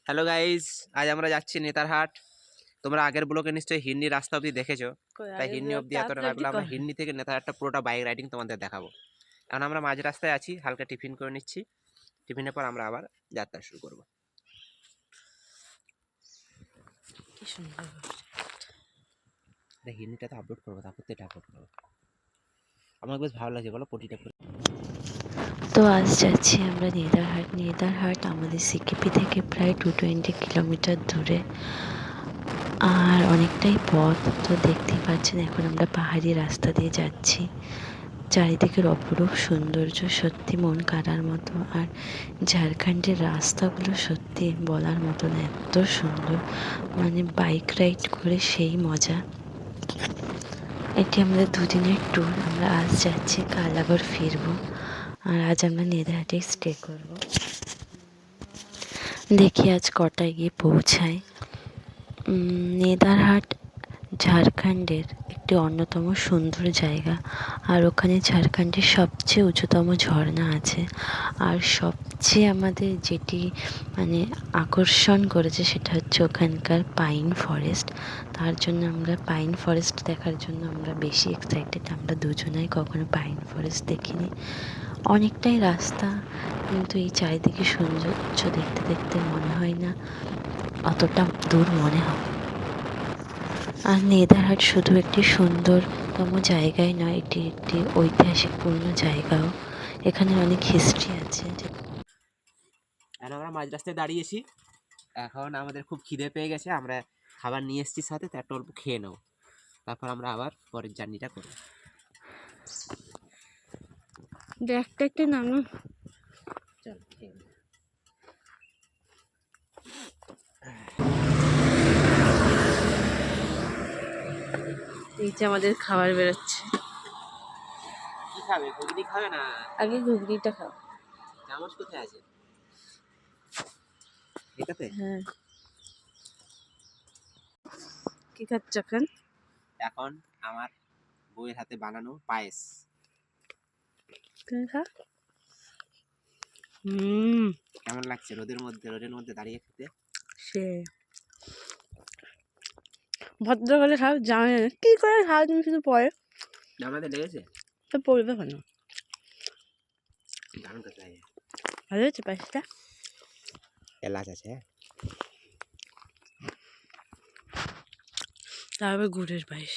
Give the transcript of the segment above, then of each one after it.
Hello guys, আজ আমরা যাচ্ছি নেতারহাট। তোমরা আগের ব্লগে নিশ্চয়ই হিন্নি রাস্তা অবধি দেখেছো, তাই হিন্নি অবধি এতটা রাখলাম। আমরা হিন্নি থেকে নেতারহাটটা পুরোটা বাইক রাইডিং তোমাদের দেখাবো। এখন আমরা মাঝ রাস্তায় আছি, হালকা টিফিন করে নিচ্ছি। টিফিনের পর আমরা আবার যাত্রা শুরু করব। কি সুন্দর হিন্নিটা তো আপলোড করবো, তারপর তো এটা আপলোড করবো। আমার বেশ ভালো লাগছে, বলো প্রতিটা করে। তো আজ যাচ্ছি আমরা নেতারহাট। নেতারহাট আমাদের সিকিপি থেকে প্রায় 220 কিলোমিটার দূরে, আর অনেকটাই পথ। তো দেখতেই পাচ্ছেন এখন আমরা পাহাড়ি রাস্তা দিয়ে যাচ্ছি। চারিদিকের অপরূপ সৌন্দর্য সত্যি মন কাড়ার মতো। আর ঝাড়খণ্ডের রাস্তাগুলো সত্যি বলার মতো না, এত সুন্দর, মানে বাইক রাইড করে সেই মজা। এটি আমাদের দুদিনের ট্যুর। আমরা আজ যাচ্ছি, কাল আবার ফিরবো। আর আজ আমরা নেতারহাটে স্টে করব। দেখি আজ কটায় গিয়ে পৌঁছাই। নেতারহাট ঝাড়খণ্ডের একটি অন্যতম সুন্দর জায়গা। আর ওখানে ঝাড়খণ্ডের সবচেয়ে উঁচুতম ঝর্ণা আছে। আর সবচেয়ে আমাদের যেটি মানে আকর্ষণ করেছে সেটা হচ্ছে ওখানকার পাইন ফরেস্ট। তার জন্য আমরা পাইন ফরেস্ট দেখার জন্য আমরা বেশি এক্সাইটেড। আমরা দুজনাই কখনো পাইন ফরেস্ট দেখিনি। অনেকটাই রাস্তা, কিন্তু এই চারিদিকে সৌন্দর্য দেখতে দেখতে মনে হয় না অতটা দূর মনে হবে। আর নেতারহাট শুধু একটি সুন্দরতম জায়গাই নয়, এটি একটি ঐতিহাসিকপূর্ণ জায়গাও। এখানে অনেক হিস্ট্রি আছে। এখন আমরা মাঝ রাস্তায় দাঁড়িয়েছি। এখন আমাদের খুব খিদে পেয়ে গেছে, আমরা খাবার নিয়ে এসেছি সাথে, তার একটু অল্প খেয়ে নেব, তারপর আমরা আবার পরের জার্নিটা করব। একটা একটা নামো। চল খেয়ে নে। এই যে আমাদের খাবার বেরোচ্ছে। কি খাবে? ঘুগনি খাবে না? আগে ঘুগনিটা খাও। চামচ কোথায় আছে? এটাতে? হ্যাঁ। কি খাচ্ছ এখন? এখন আমার বউয়ের হাতে বানানো পায়েস। তুমি খা। কেমন লাগছে রোদের মধ্যে দাঁড়িয়ে খেতে? সে ভদ্র করে খাও, জানে কি করে খাও তুমি, শুধু পরে আমাদের লেগেছে তো পড়বে কেন? দারুণ খেতে লাগে। ভালো হয়েছে পায়েসটা। এলাচ আছে, তারপর গুড়ের পায়েস।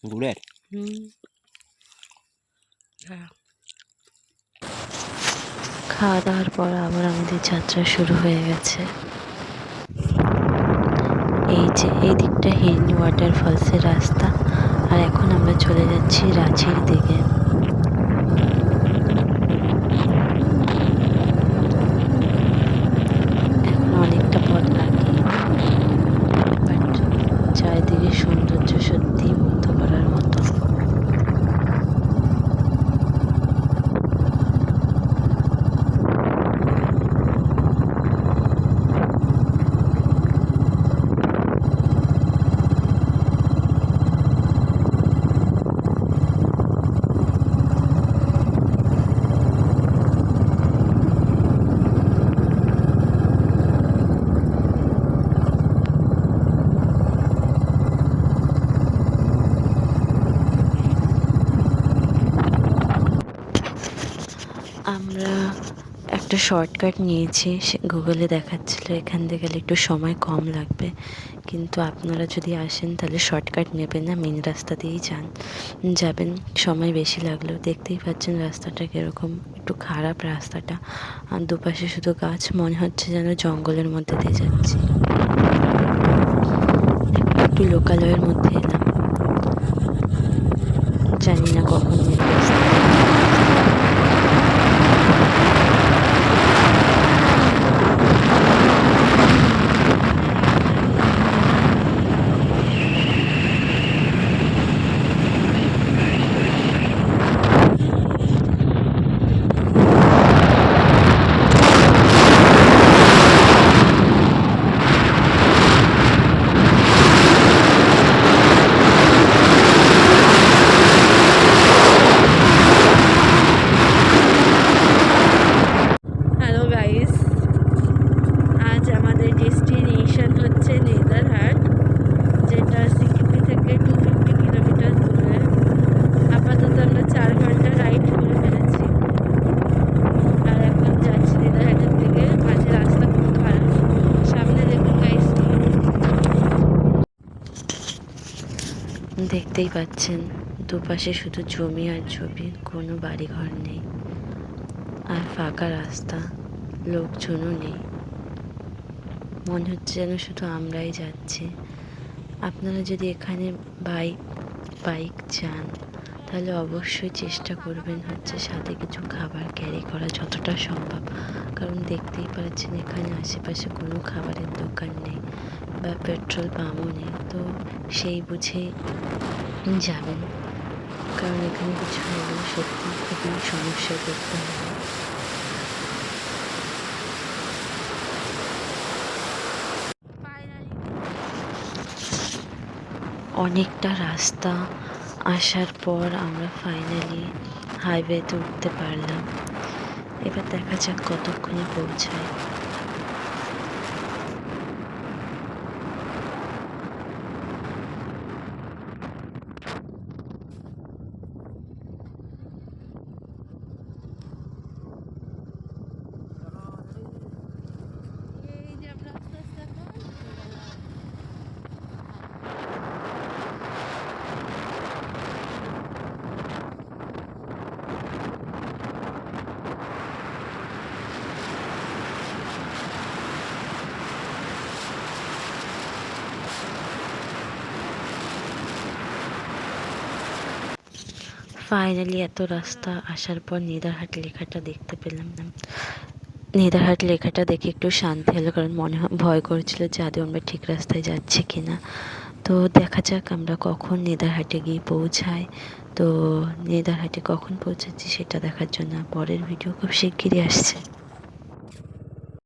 গুড়ের? হ্যাঁ। খাওয়া দাওয়ার পর আবার আমাদের যাত্রা শুরু হয়ে গেছে। এই যে এই দিকটা হিরনি ওয়াটারফলসের রাস্তা। আর এখন আমরা চলে যাচ্ছি রাঁচির দিকে। এখন অনেকটা পথ বাকি, বাট চারিদিকে সৌন্দর্য সত্যি মুগ্ধ করার মতো। আমরা একটা শর্টকাট নিয়েছি, গুগলে দেখাচ্ছিল এখান থেকে গেলে একটু সময় কম লাগবে, কিন্তু আপনারা যদি আসেন তাহলে শর্টকাট নেবেন না, মেন রাস্তা দিয়েই যাবেন। সময় বেশি লাগলেও দেখতেই পাচ্ছেন রাস্তাটা কীরকম, একটু খারাপ রাস্তাটা। আর দুপাশে শুধু গাছ, মনে হচ্ছে যেন জঙ্গলের মধ্যে দিয়ে যাচ্ছি। একটু লোকালয়ের মধ্যে এলাম, জানি না কখন মেন রাস্তা। দেখতেই পাচ্ছেন দুপাশে শুধু জমি আর জমি, কোনো বাড়িঘর নেই আর ফাঁকা রাস্তা, লোকজনও নেই। মনে হচ্ছে যেন শুধু আমরাই যাচ্ছি। আপনারা যদি এখানে বাইক যান তাহলে অবশ্যই চেষ্টা করবেন হচ্ছে সাথে কিছু খাবার ক্যারি করা যতটা সম্ভব, কারণ দেখতেই পাচ্ছেন এখানে আশেপাশে কোনো খাবারের দোকান নেই বা পেট্রোল পাম্পও নেই। তো সেই বুঝেই যাবেন, কারণ এখানে কিছু হয়ে গেলে সত্যি খুবই সমস্যায় পড়তে হবে। অনেকটা রাস্তা আসার পর আমরা ফাইনালি হাইওয়েতে উঠতে পারলাম। এবার দেখা যাক কতক্ষণে পৌঁছায়। ফাইনালি এত রাস্তা আসার পর নেদারহাট লেখাটা দেখতে পেলাম না। নেদারহাট লেখাটা দেখে একটু শান্তি হলো, কারণ ভয় করছিল যে আদৌ আমরা ঠিক রাস্তায় যাচ্ছি কি না। তো দেখা যাক আমরা কখন নেদারহাটে গিয়ে পৌঁছাই। তো নেদারহাটে কখন পৌঁছাচ্ছি সেটা দেখার জন্য পরের ভিডিও খুব শিগগিরই আসছে।